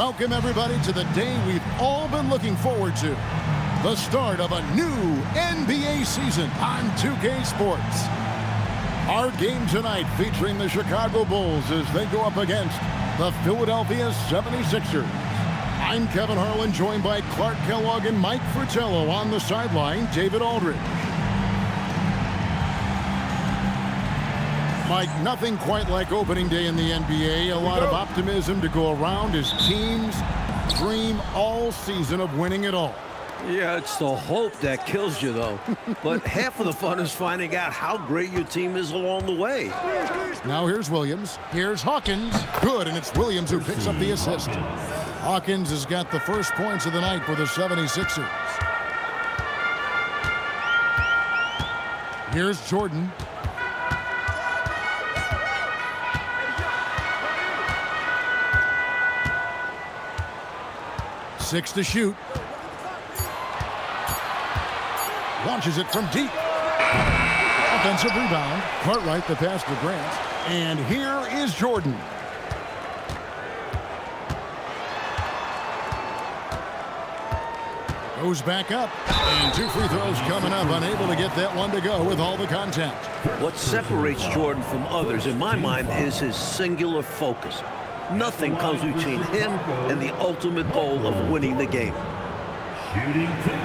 Welcome, everybody, to the day we've all been looking forward to. The start of a new NBA season on 2K Sports. Our game tonight featuring the Chicago Bulls as they go up against the Philadelphia 76ers. I'm Kevin Harlan, joined by Clark Kellogg and Mike Fratello. On the sideline, David Aldridge. Mike, nothing quite like opening day in the NBA. A lot of optimism to go around as teams dream all season of winning it all. Yeah, it's the hope that kills you, though. But half of the fun is finding out how great your team is along the way. Now here's Williams. Here's Hawkins. Good, and it's Williams who picks up the assist. Hawkins has got the first points of the night for the 76ers. Here's Jordan. Six to shoot. Launches it from deep. Offensive rebound. Cartwright the pass to Grant. And here is Jordan. Goes back up. And two free throws coming up. Unable to get that one to go with all the contact. What separates Jordan from others, in my mind, is his singular focus. Nothing comes between him and the ultimate goal of winning the game.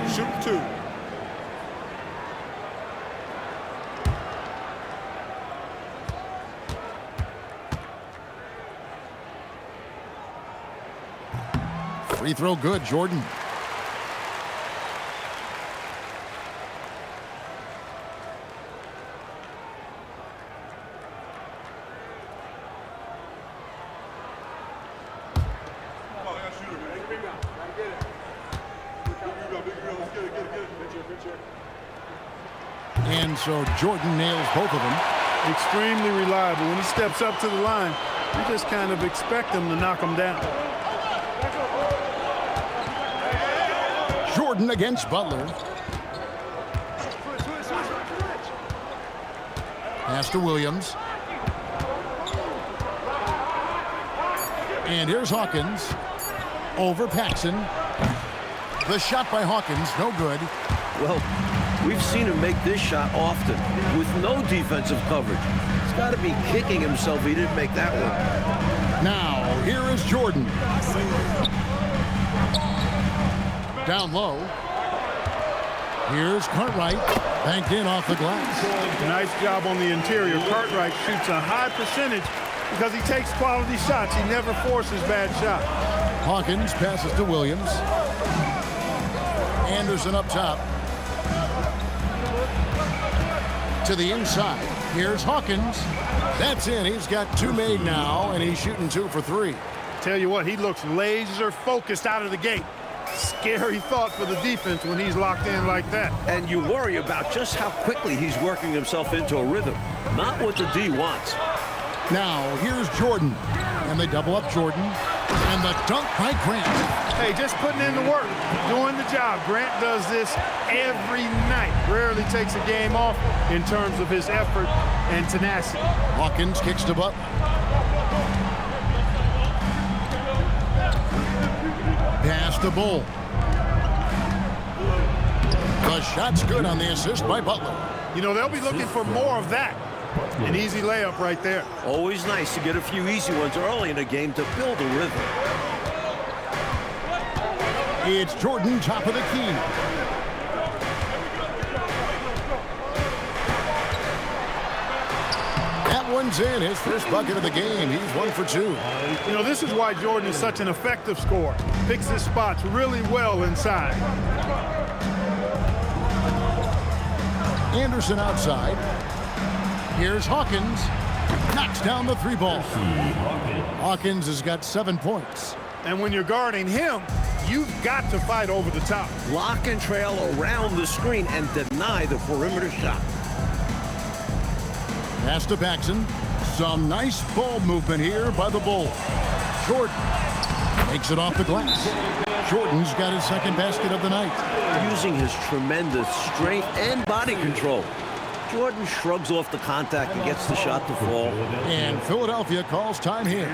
Shoot two. Free throw good, Jordan. And so Jordan nails both of them. Extremely reliable. When he steps up to the line, you just kind of expect him to knock him down. Jordan against Butler. Pass to Williams. And here's Hawkins. Over Paxson. The shot by Hawkins, no good. Well, we've seen him make this shot often with no defensive coverage. He's got to be kicking himself he didn't make that one. Now, here is Jordan. Down low. Here's Cartwright. Banked in off the glass. Nice job on the interior. Cartwright shoots a high percentage because he takes quality shots. He never forces bad shots. Hawkins passes to Williams. Anderson up top. To the inside. Here's Hawkins. That's in. He's got two made now, and he's shooting 2 for 3. Tell you what, he looks laser focused out of the gate. Scary thought for the defense when he's locked in like that. And you worry about just how quickly he's working himself into a rhythm. Not what the D wants. Now, here's Jordan. And they double up Jordan. And the dunk by Grant. Hey, just putting in the work, doing the job. Grant does this every night. Rarely takes a game off in terms of his effort and tenacity. Hawkins kicks to Butler. Pass to Bull. The shot's good on the assist by Butler. You know, they'll be looking for more of that. An easy layup right there. Always nice to get a few easy ones early in a game to build a rhythm. It's Jordan, top of the key. That one's in. His first bucket of the game. He's 1 for 2. You know, this is why Jordan is such an effective scorer. Picks his spots really well inside. Anderson outside. Here's Hawkins. Knocks down the 3-ball. Hawkins has got 7 points. And when you're guarding him, you've got to fight over the top. Lock and trail around the screen and deny the perimeter shot. Pass to Paxson. Some nice ball movement here by the Bulls. Jordan takes it off the glass. Jordan's got his second basket of the night. Using his tremendous strength and body control. Jordan shrugs off the contact and gets the shot to fall. And Philadelphia calls time here.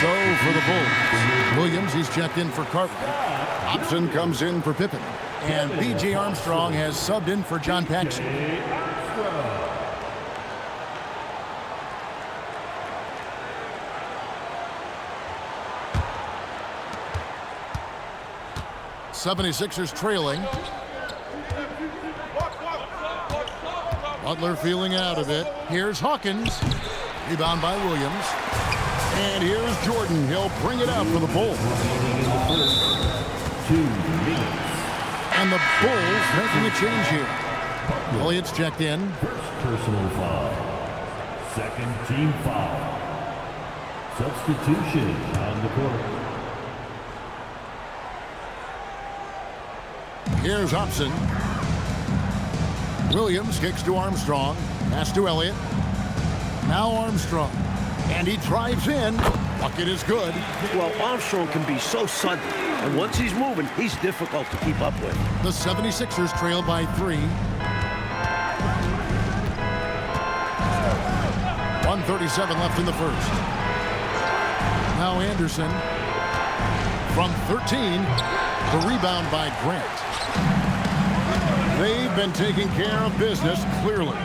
So for the Bulls, Williams, he's checked in for Cartwright. Hobson comes in for Pippen. And B.J. Armstrong has subbed in for John Paxson. '76ers trailing. Butler feeling out of it. Here's Hawkins. Rebound by Williams. And here's Jordan. He'll bring it out for the Bulls. 2 minutes. And the Bulls making a change here. Elliott's checked in. First personal foul. Second team foul. Substitution on the court. Here's Hobson. Williams kicks to Armstrong. Pass to Elliott. Now Armstrong. And he drives in. Bucket is good. Well, Armstrong can be so sudden. And once he's moving, he's difficult to keep up with. The 76ers trail by 3. 1:37 left in the first. Now Anderson. From 13. The rebound by Grant. They've been taking care of business, clearly.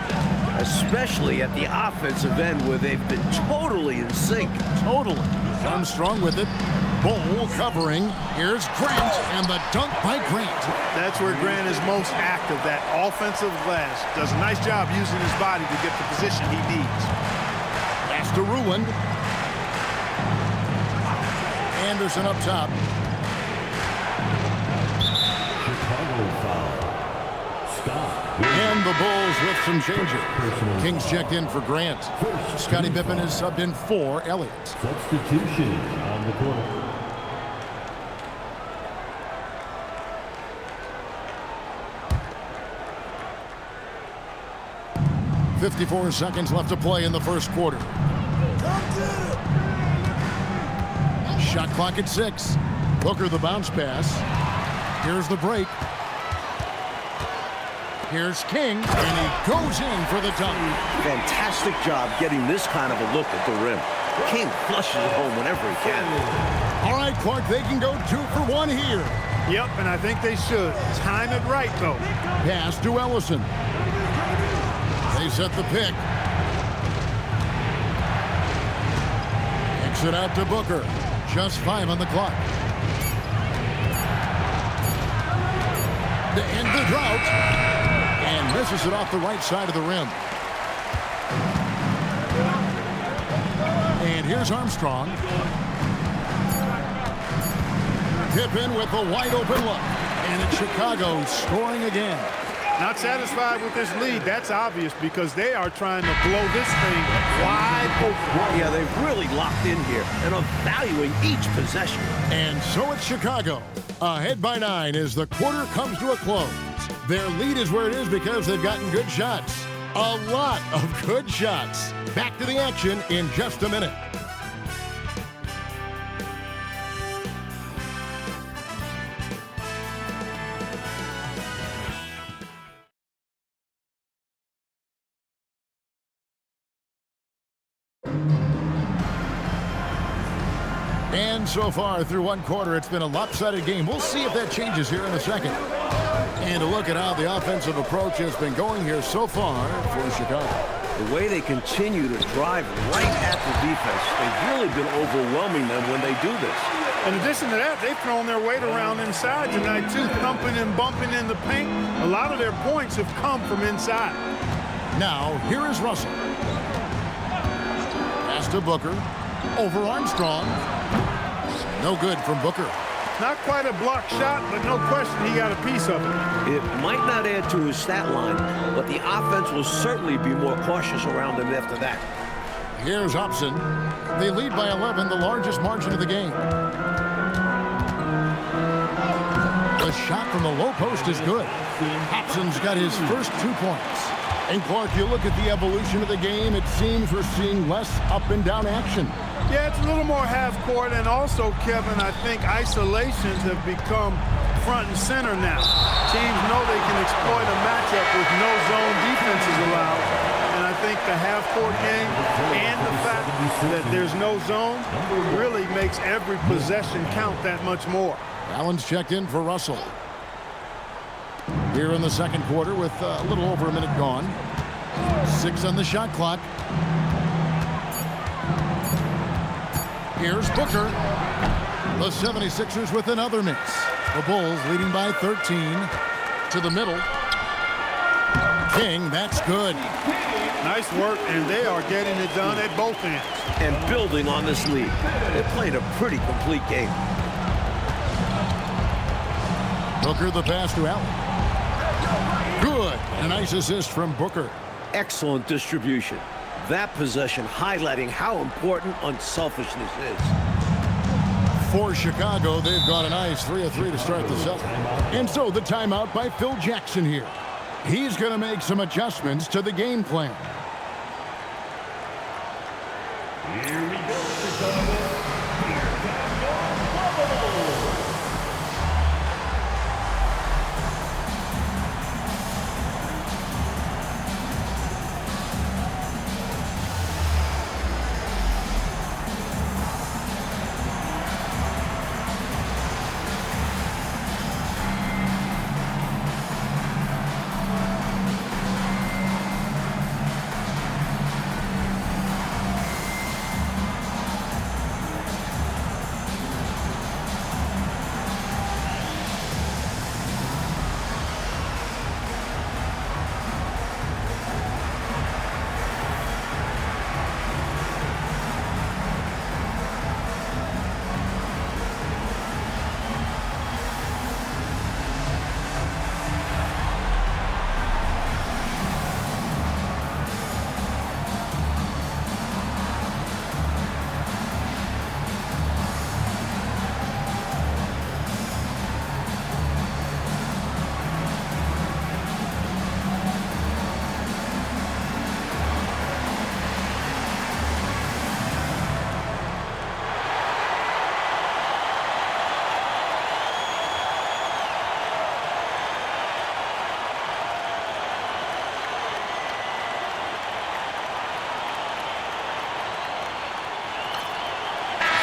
Especially at the offensive end where they've been totally in sync. Totally. Armstrong with it. Bull covering. Here's Grant, and the dunk by Grant. That's where Grant is most active, that offensive glass. Does a nice job using his body to get the position he needs. Pass to Ruland. Anderson up top. Chicago foul. Scott. And the Bulls with some changes. Kings checked in for Grant. Scottie Pippen is subbed in for Elliott. Substitution on the court. 54 seconds left to play in the first quarter. Shot clock at 6. Booker the bounce pass. Here's the break. Here's King, and he goes in for the dunk. Fantastic job getting this kind of a look at the rim. King flushes it home whenever he can. All right, Clark, they can go 2 for 1 here. Yep, and I think they should. Time it right, though. Pass to Ellison. They set the pick. Kicks it out to Booker. Just 5 on the clock. To end the drought. And misses it off the right side of the rim. And here's Armstrong. Pippen with a wide open look. And it's Chicago scoring again. Not satisfied with this lead. That's obvious because they are trying to blow this thing wide open. Yeah, they've really locked in here and are valuing each possession. And so it's Chicago. Ahead by 9 as the quarter comes to a close. Their lead is where it is because they've gotten good shots. A lot of good shots. Back to the action in just a minute. And so far through one quarter, it's been a lopsided game. We'll see if that changes here in a second. And a look at how the offensive approach has been going here so far for Chicago. The way they continue to drive right at the defense, they've really been overwhelming them when they do this. In addition to that, they've thrown their weight around inside tonight, too, thumping and bumping in the paint. A lot of their points have come from inside. Now, here is Russell. Pass to Booker. Over Armstrong. No good from Booker. Not quite a block shot, but no question he got a piece of it. It might not add to his stat line, but the offense will certainly be more cautious around him after that. Here's Hobson. They lead by 11, the largest margin of the game. The shot from the low post is good. Hobson's got his first 2 points. And Clark, you look at the evolution of the game, it seems we're seeing less up and down action. Yeah, it's a little more half court, and also, Kevin, I think isolations have become front and center now. Teams know they can exploit a matchup with no zone defenses allowed, and I think the half-court game and the fact that there's no zone really makes every possession count that much more. Allen's checked in for Russell. Here in the second quarter with a little over a minute gone. 6 on the shot clock. Here's Booker. The 76ers with another miss. The Bulls leading by 13. To the middle. King, that's good. Nice work, and they are getting it done at both ends. And building on this lead. They played a pretty complete game. Booker the pass to Allen. Good. A nice assist from Booker. Excellent distribution. That possession highlighting how important unselfishness is. For Chicago, they've got a nice 3 of 3 to start the second. And so the timeout by Phil Jackson here. He's going to make some adjustments to the game plan. Here we go, Chicago. Here comes your bubble.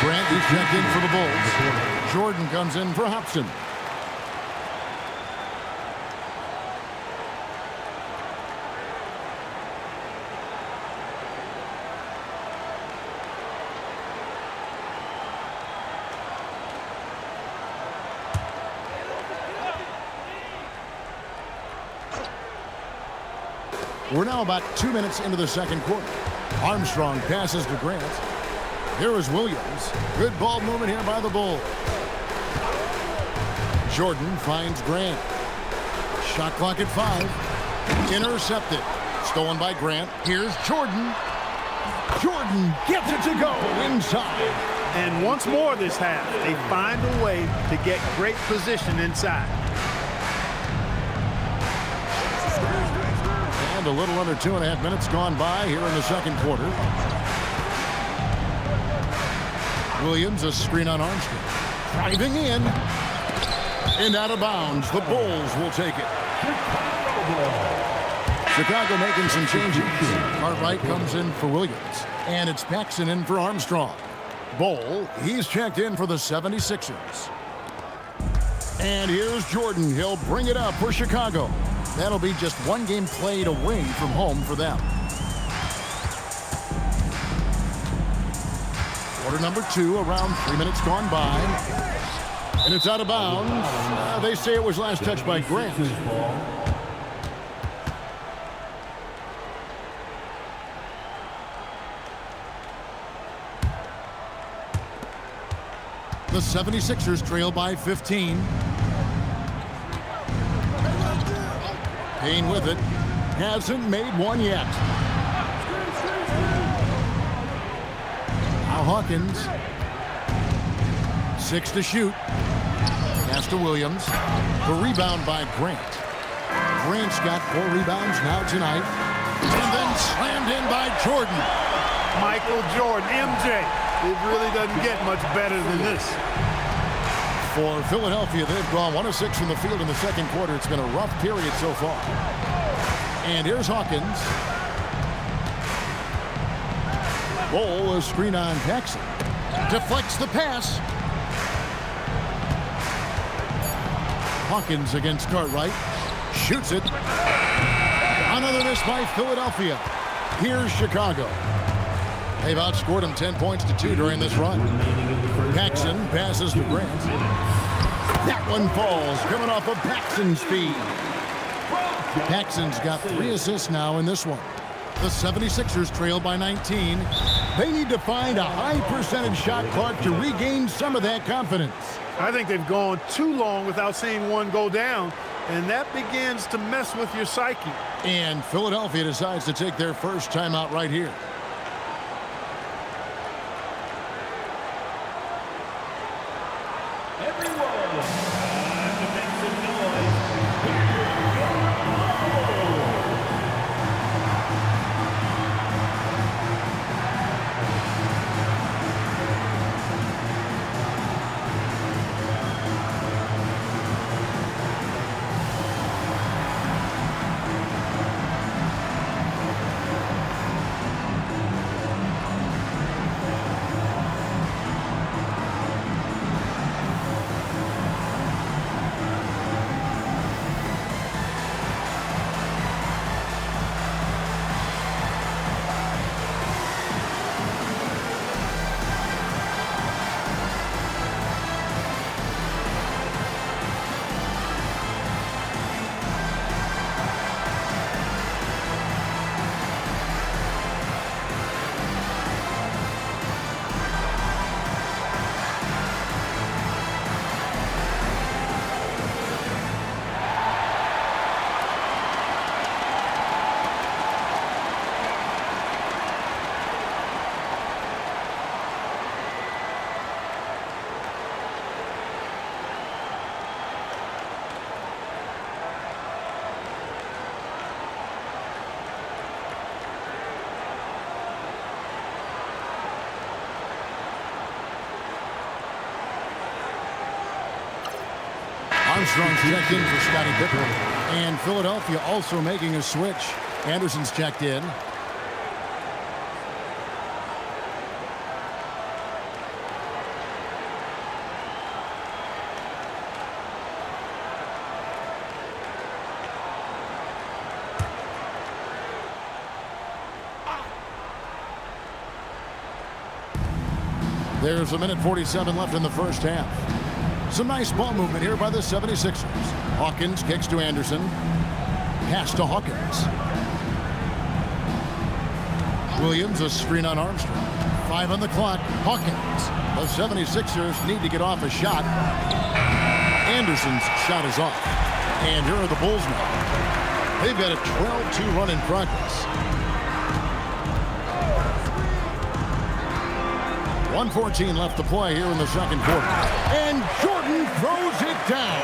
Grant is checked in for the Bulls. Jordan comes in for Hobson. We're now about 2 minutes into the second quarter. Armstrong passes to Grant. Here is Williams. Good ball movement here by the Bulls. Jordan finds Grant. Shot clock at 5. Intercepted. Stolen by Grant. Here's Jordan. Jordan gets it to go inside. And once more this half, they find a way to get great position inside. And a little under 2.5 minutes gone by here in the second quarter. Williams, a screen on Armstrong. Driving in. And out of bounds. The Bulls will take it. Chicago making some changes. Cartwright comes in for Williams. And it's Paxson in for Armstrong. Bull, he's checked in for the 76ers. And here's Jordan. He'll bring it up for Chicago. That'll be just one game played away from home for them. Quarter number 2, around 3 minutes gone by. And it's out of bounds. They say it was last touched by Grant. The 76ers trail by 15. Payne with it. Hasn't made one yet. Now Hawkins. 6 to shoot. Pass to Williams. The rebound by Grant. Grant's got 4 rebounds now tonight. And then slammed in by Jordan. Michael Jordan, MJ. It really doesn't get much better than this. For Philadelphia, they've gone 1 of 6 from the field in the second quarter. It's been a rough period so far. And here's Hawkins. Bowl, a screen on Paxson. Deflects the pass. Hawkins against Cartwright. Shoots it. Another miss by Philadelphia. Here's Chicago. They've outscored them 10 points to 2 during this run. Paxson passes to Grant. That one falls, coming off of Paxson's feed. Paxson's got 3 assists now in this one. The 76ers trail by 19. They need to find a high percentage shot clock to regain some of that confidence. I think they've gone too long without seeing one go down, and that begins to mess with your psyche. And Philadelphia decides to take their first timeout right here. Armstrong's checked in for Scottie Pippen. And Philadelphia also making a switch. Anderson's checked in. There's a minute 47 left in the first half. Some nice ball movement here by the 76ers. Hawkins kicks to Anderson. Pass to Hawkins. Williams, a screen on Armstrong. 5 on the clock. Hawkins. The 76ers need to get off a shot. Anderson's shot is off. And here are the Bulls now. They've got a 12-2 run in progress. 1:14 left to play here in the second quarter. And Jordan throws it down.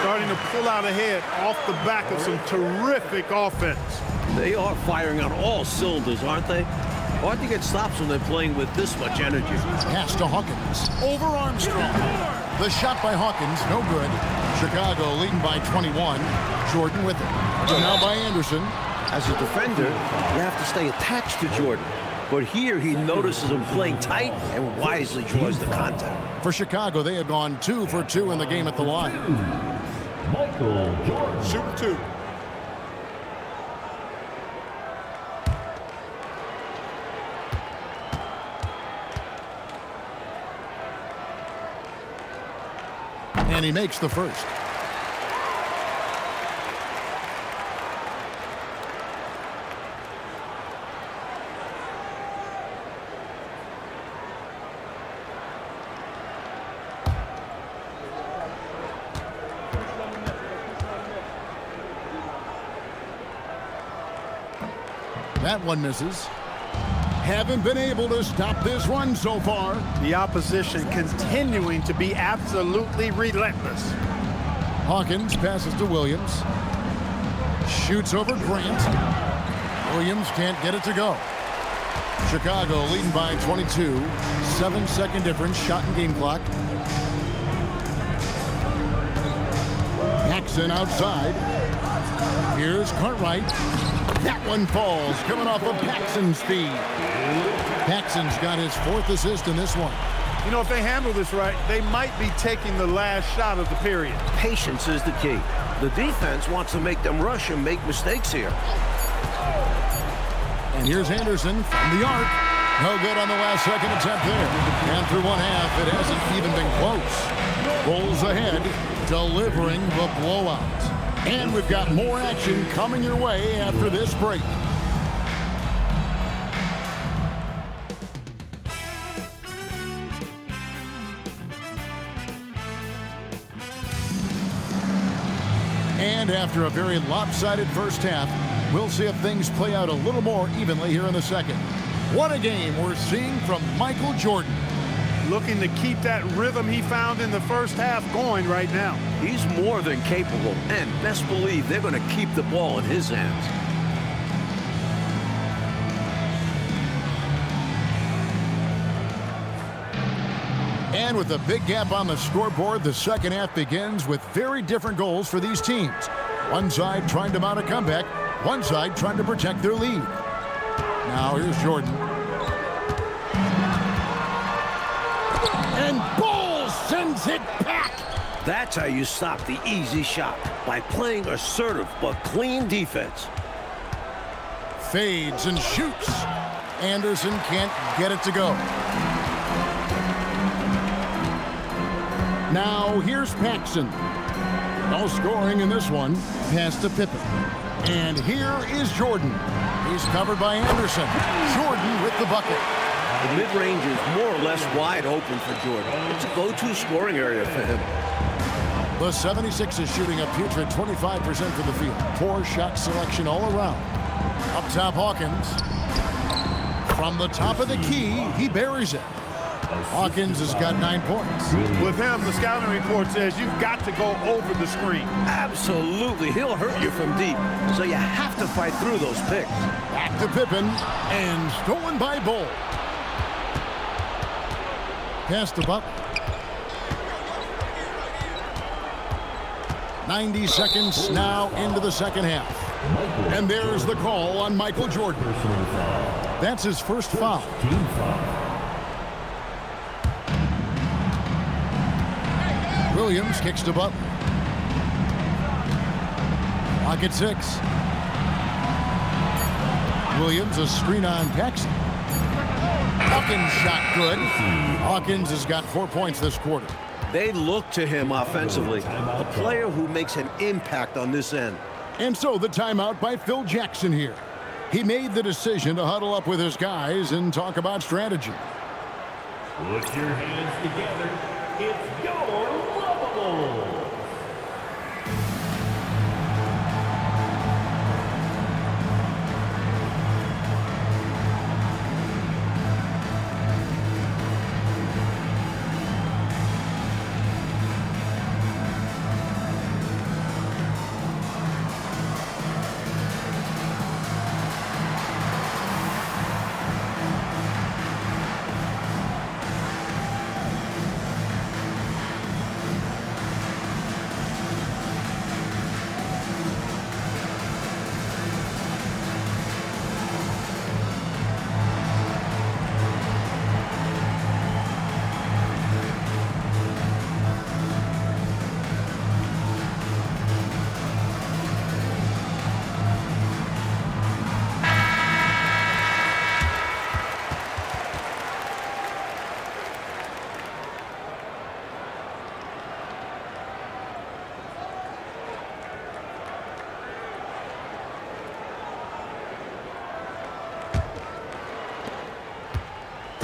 Starting to pull out ahead off the back of some terrific offense. They are firing on all cylinders, aren't they? Hard to get stops when they're playing with this much energy. Pass to Hawkins. Over Armstrong. The shot by Hawkins, no good. Chicago leading by 21. Jordan with it. So now by Anderson. As a defender, you have to stay attached to Jordan. But here he notices him playing tight and wisely draws the contact. For Chicago, they have gone 2 for 2 in the game at the line. Michael Jordan. Shoot 2. And he makes the first. That one misses. Haven't been able to stop this run so far. The opposition continuing to be absolutely relentless. Hawkins passes to Williams. Shoots over Grant. Williams can't get it to go. Chicago leading by 22. 7-second difference, shot and game clock. Paxson outside. Here's Cartwright. That one falls, coming off of Paxson's feed. Paxson's got his 4th assist in this one. You know, if they handle this right, they might be taking the last shot of the period. Patience is the key. The defense wants to make them rush and make mistakes here. And here's Anderson from the arc. No good on the last second attempt there. And through one half, it hasn't even been close. Bulls ahead, delivering the blowout. And we've got more action coming your way after this break. And after a very lopsided first half, we'll see if things play out a little more evenly here in the second. What a game we're seeing from Michael Jordan. Looking to keep that rhythm he found in the first half going right now. He's more than capable, and best believe they're going to keep the ball in his hands. And with a big gap on the scoreboard, the second half begins with very different goals for these teams. One side trying to mount a comeback, one side trying to protect their lead. Now here's Jordan. And Ball sends it back. That's how you stop the easy shot, by playing assertive but clean defense. Fades and shoots. Anderson can't get it to go. Now here's Paxson. No scoring in this one. Pass to Pippen. And here is Jordan. He's covered by Anderson. Jordan with the bucket. The mid-range is more or less wide open for Jordan. It's a go-to scoring area for him. The 76ers shooting a putrid 25% from the field. Poor shot selection all around. Up top, Hawkins. From the top of the key, he buries it. Hawkins has got 9 points. With him, the scouting report says you've got to go over the screen. Absolutely. He'll hurt you from deep, so you have to fight through those picks. Back to Pippen, and stolen by Bull. Pass to Butler. 90 seconds now into the second half. And there's the call on Michael Jordan. That's his first foul. Williams kicks to Butler. Clock at 6. Williams a screen on Paxson. Hawkins shot good. Hawkins has got 4 points this quarter. They look to him offensively, a player who makes an impact on this end. And so the timeout by Phil Jackson here. He made the decision to huddle up with his guys and talk about strategy. Put your hands together. It's your lovable.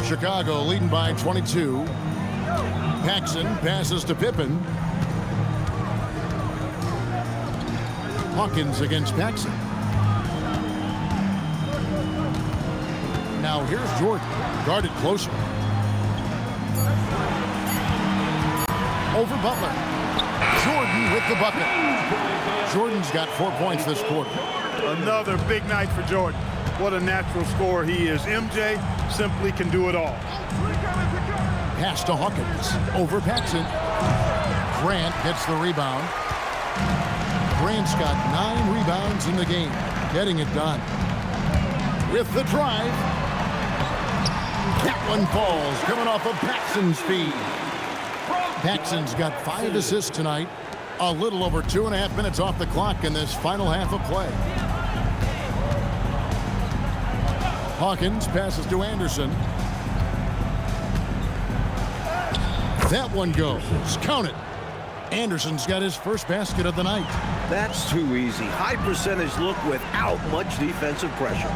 Chicago leading by 22. Paxson passes to Pippen. Hawkins against Paxson. Now here's Jordan, guarded closer. Over Butler. Jordan with the bucket. Jordan's got 4 points this quarter. Another big night for Jordan. What a natural scorer he is. MJ simply can do it all. Pass to Hawkins. Over Paxson. Grant gets the rebound. Grant's got 9 rebounds in the game, getting it done. With the drive. That one falls, coming off of Paxson's feed. Paxson's got 5 assists tonight. A little over 2.5 minutes off the clock in this final half of play. Hawkins passes to Anderson. That one goes. Count it. Anderson's got his first basket of the night. That's too easy. High percentage look without much defensive pressure.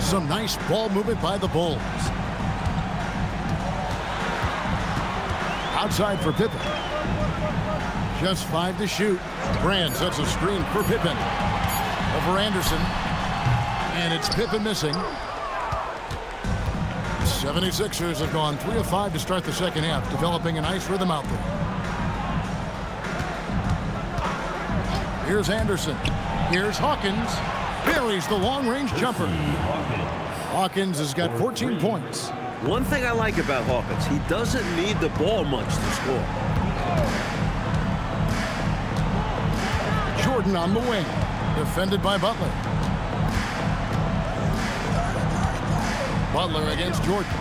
Some nice ball movement by the Bulls. Outside for Pippen. Just 5 to shoot. Grant sets a screen for Pippen. Over Anderson. And it's Pippen missing. 76ers have gone 3 of 5 to start the second half, developing a nice rhythm out there. Here's Anderson. Here's Hawkins. Buries the long-range jumper. Hawkins has got 14 points. One thing I like about Hawkins, he doesn't need the ball much to score. Jordan on the wing. Defended by Butler. Butler against Jordan.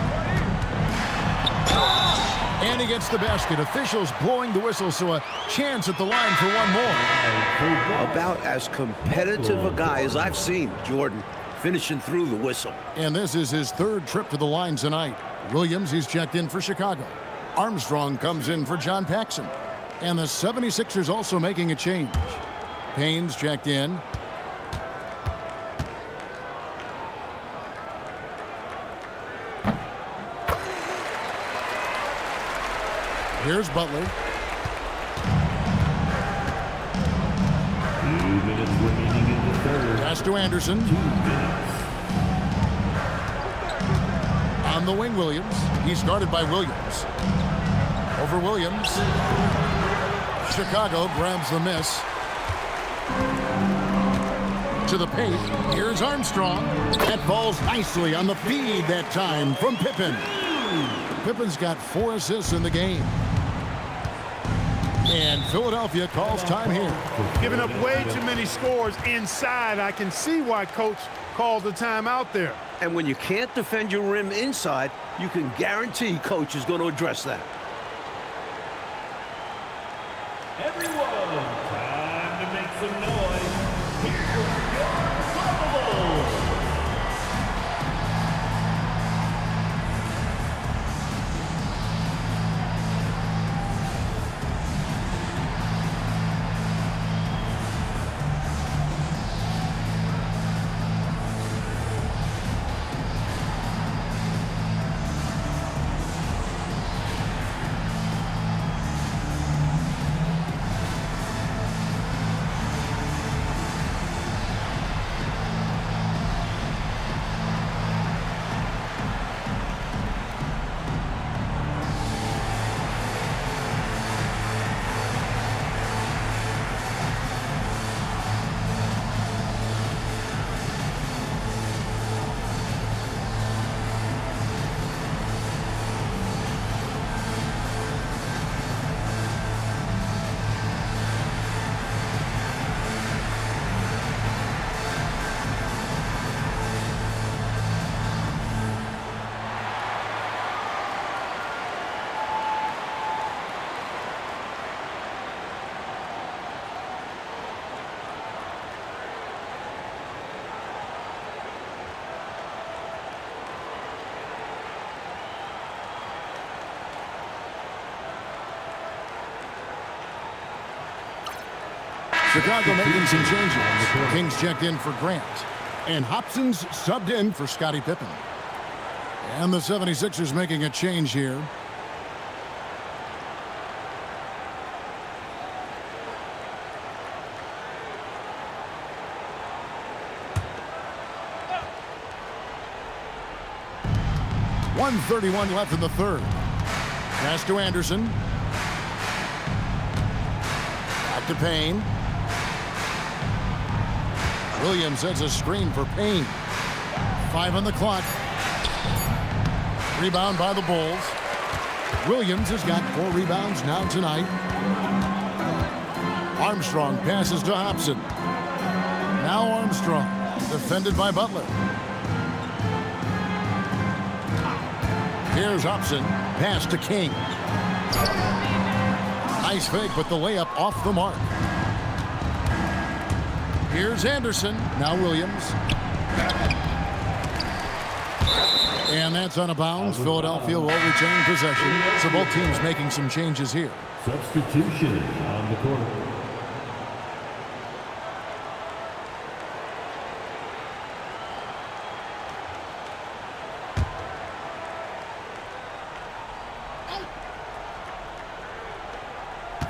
And he gets the basket. Officials blowing the whistle, so a chance at the line for one more. About as competitive a guy as I've seen, Jordan, finishing through the whistle. And this is his 3rd trip to the line tonight. Williams, he's checked in for Chicago. Armstrong comes in for John Paxson. And the 76ers also making a change. Payne's checked in. Here's Butler. 2 minutes remaining in the third. Pass to Anderson. 2 minutes. On the wing, Williams. He's guarded by Williams. Over Williams. Chicago grabs the miss. To the paint. Here's Armstrong. That falls nicely on the feed that time from Pippen. Pippen's got 4 assists in the game. And Philadelphia calls time here. Giving up way too many scores inside. I can see why Coach called the timeout there. And when you can't defend your rim inside, you can guarantee Coach is going to address that. Everyone, time to make some noise. Here's your Bulls. Chicago making some changes. Kings checked in for Grant. And Hobson's subbed in for Scottie Pippen. And the 76ers making a change here. .131 left in the third. Pass to Anderson. Back to Payne. Williams sets a screen for Payne. 5 on the clock. Rebound by the Bulls. Williams has got 4 rebounds now tonight. Armstrong passes to Hobson. Now Armstrong, defended by Butler. Here's Hobson, pass to King. Nice fake, but the layup off the mark. Here's Anderson, now Williams. And that's out of bounds. Philadelphia will retain possession. So both teams making some changes here. Substitution on the court.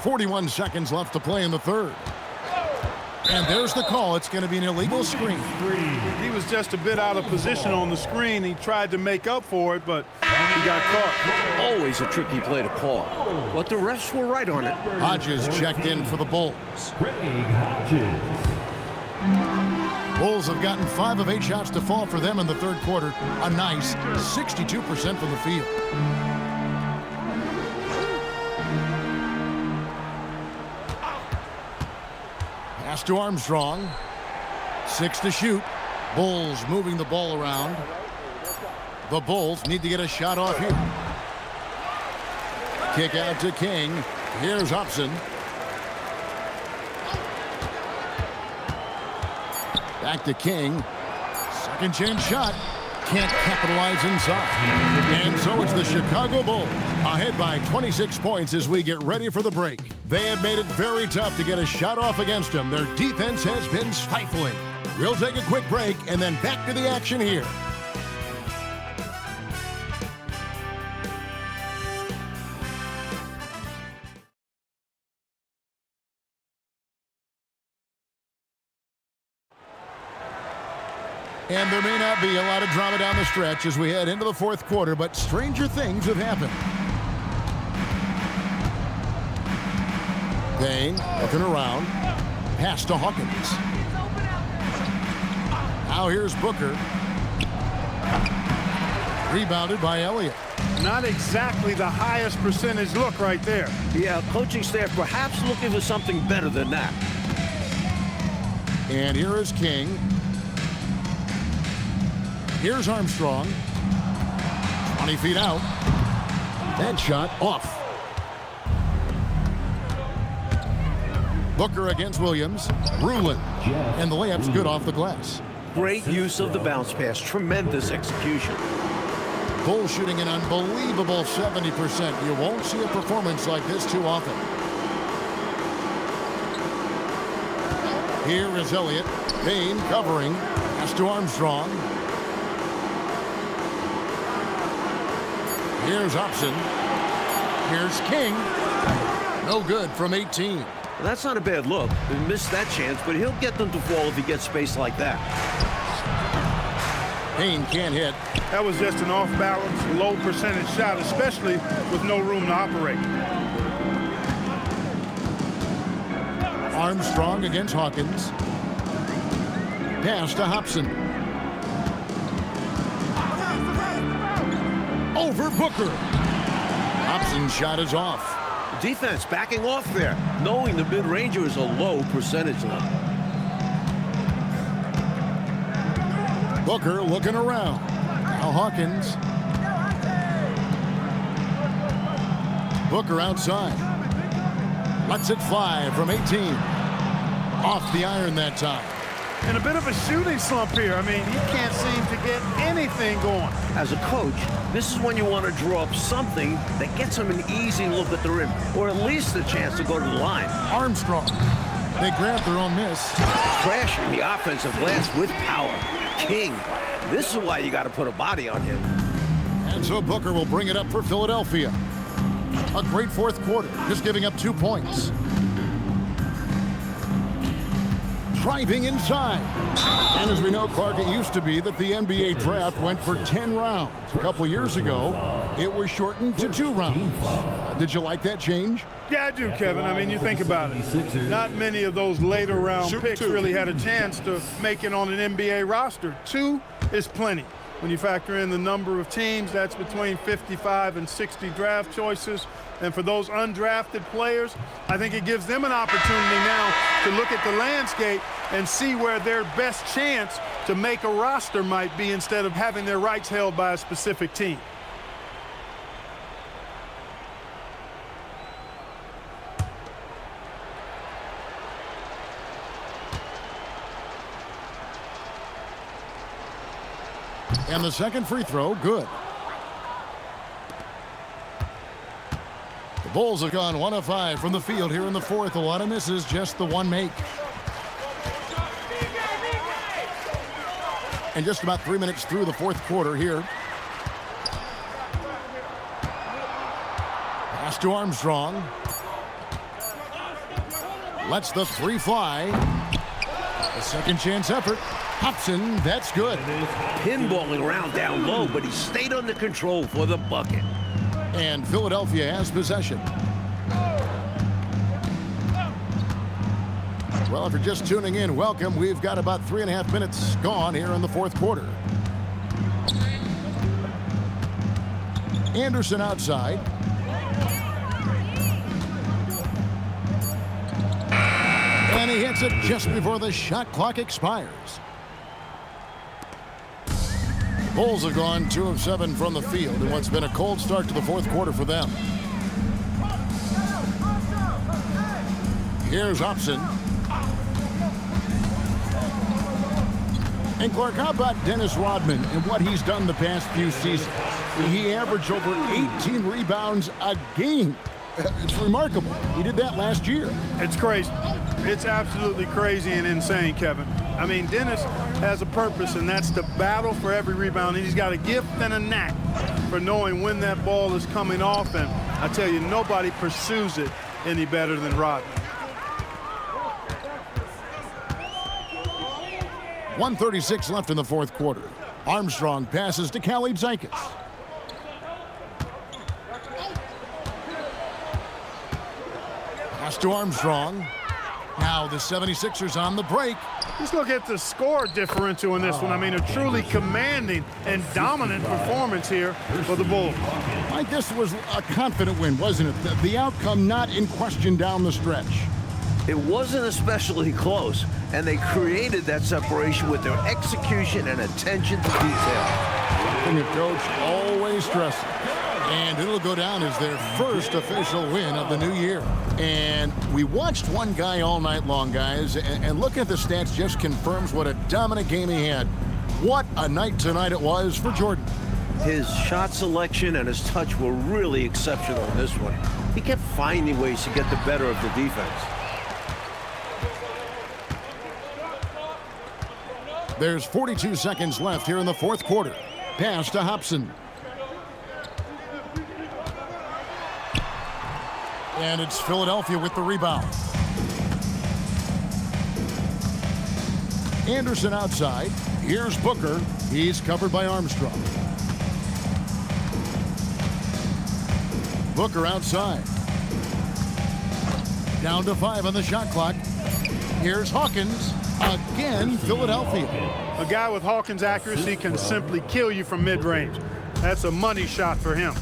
.41 seconds left to play in the third. And there's the call. It's going to be an illegal screen. He was just a bit out of position on the screen. He tried to make up for it, but he got caught. Always a tricky play to call. But the refs were right on it. Hodges checked in for the Bulls. Craig Hodges. Bulls have gotten 5 of 8 shots to fall for them in the third quarter. A nice 62% from the field. Pass to Armstrong. 6 to shoot. Bulls moving the ball around. The Bulls need to get a shot off here. Kick out to King. Here's Hobson. Back to King. Second chance shot. Can't capitalize inside. And so it's the Chicago Bulls ahead by 26 points as we get ready for the break. They have made it very tough to get a shot off against them. Their defense has been stifling. We'll take a quick break and then back to the action here. And there may not be a lot of drama down the stretch as we head into the fourth quarter, but stranger things have happened. Payne looking around. Pass to Hawkins. Now here's Booker. Rebounded by Elliott. Not exactly the highest percentage look right there. Yeah, coaching staff perhaps looking for something better than that. And here is King. Here's Armstrong. 20 feet out. That shot off. Booker against Williams. Rulin. And the layup's good off the glass. Great use of the bounce pass. Tremendous execution. Bulls shooting an unbelievable 70%. You won't see a performance like this too often. Here is Elliott. Payne covering. Pass to Armstrong. Here's Hobson. Here's King. No good from 18. Well, that's not a bad look. He missed that chance, but he'll get them to fall if he gets space like that. Payne can't hit. That was just an off-balance, low percentage shot, especially with no room to operate. Armstrong against Hawkins. Pass to Hobson. Over Booker. Hobson's shot is off. Defense backing off there, knowing the mid-ranger is a low percentage level. Booker looking around. Now Hawkins. Booker outside. Lets it fly from 18. Off the iron that time. And a bit of a shooting slump here. I mean, he can't seem to get anything going. As a coach, this is when you want to draw up something that gets him an easy look at the rim, or at least a chance to go to the line. Armstrong. They grab their own miss. Crashing the offensive glass with power. King. This is why you got to put a body on him. And so Booker will bring it up for Philadelphia. A great fourth quarter, just giving up 2 points. Driving inside. And as we know, Clark, it used to be that the NBA draft went for 10 rounds. A couple years ago, it was shortened to 2 rounds. Did you like that change? Yeah, I do, Kevin. I mean, you think about it. Not many of those later round picks really had a chance to make it on an NBA roster. 2 is plenty. When you factor in the number of teams, that's between 55 and 60 draft choices. And for those undrafted players, I think it gives them an opportunity now to look at the landscape and see where their best chance to make a roster might be instead of having their rights held by a specific team. And the second free throw, good. The Bulls have gone 1 of 5 from the field here in the fourth. A lot of misses, just the one make. And just about 3 minutes through the fourth quarter here. Pass to Armstrong. Lets the three fly. A second chance effort. Hobson, that's good. Pinballing around down low, but he stayed under control for the bucket. And Philadelphia has possession. Well, if you're just tuning in, welcome. We've got about 3.5 minutes gone here in the fourth quarter. Anderson outside. And he hits it just before the shot clock expires. Bulls have gone 2 of 7 from the field in what's been a cold start to the fourth quarter for them. Here's Hobson. And Clark, how about Dennis Rodman and what he's done the past few seasons? He averaged over 18 rebounds a game. It's remarkable. He did that last year. It's crazy. It's absolutely crazy and insane, Kevin. I mean, Dennis has a purpose, and that's to battle for every rebound. And he's got a gift and a knack for knowing when that ball is coming off. And I tell you, nobody pursues it any better than Rodman. 1:36 left in the fourth quarter. Armstrong passes to Caleb Zeikas. Pass to Armstrong. Now the 76ers on the break. Let's look at the score differential in this one. I mean, a truly commanding and dominant performance here for the Bulls. Mike, this was a confident win, wasn't it? The outcome not in question down the stretch. It wasn't especially close, and they created that separation with their execution and attention to detail. And the coach always stresses. And it'll go down as their first official win of the new year. And we watched one guy all night long, guys, and looking at the stats just confirms what a dominant game he had. What a night tonight it was for Jordan. His shot selection and his touch were really exceptional in this one. He kept finding ways to get the better of the defense. There's 42 seconds left here in the fourth quarter. Pass to Hobson. And it's Philadelphia with the rebound. Anderson outside. Here's Booker. He's covered by Armstrong. Booker outside. Down to 5 on the shot clock. Here's Hawkins. Again, Philadelphia. A guy with Hawkins' accuracy can simply kill you from mid-range. That's a money shot for him.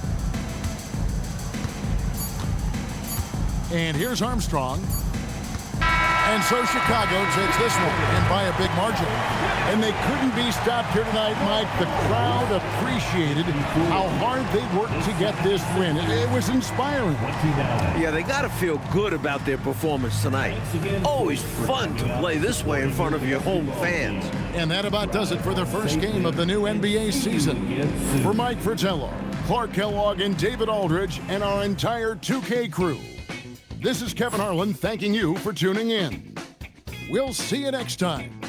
And here's Armstrong. And so Chicago takes this one, and by a big margin. And they couldn't be stopped here tonight, Mike. The crowd appreciated how hard they worked to get this win. It was inspiring. Yeah, they got to feel good about their performance tonight. Always fun to play this way in front of your home fans. And that about does it for the first game of the new NBA season. For Mike Fratello, Clark Kellogg, and David Aldridge, and our entire 2K crew, this is Kevin Harlan thanking you for tuning in. We'll see you next time.